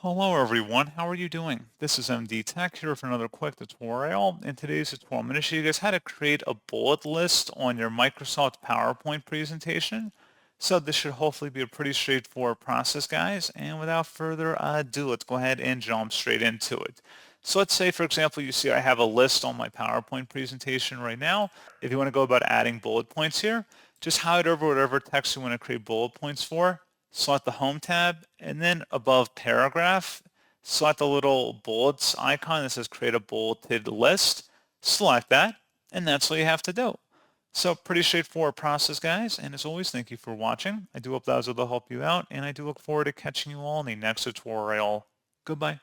Hello everyone, how are you doing? This is MD Tech here for another quick tutorial. In today's tutorial, I'm going to show you guys how to create a bullet list on your Microsoft PowerPoint presentation. So this should hopefully be a pretty straightforward process, guys. And without further ado, let's go ahead and jump straight into it. So let's say, for example, you see I have a list on my PowerPoint presentation right now. If you want to go about adding bullet points here, just hide over whatever text you want to create bullet points for. Select the Home tab, and then above Paragraph, select the little bullets icon that says Create a Bulleted List. Select that, and that's all you have to do. So pretty straightforward process, guys, and as always, thank you for watching. I do hope that was able to help you out, and I do look forward to catching you all in the next tutorial. Goodbye.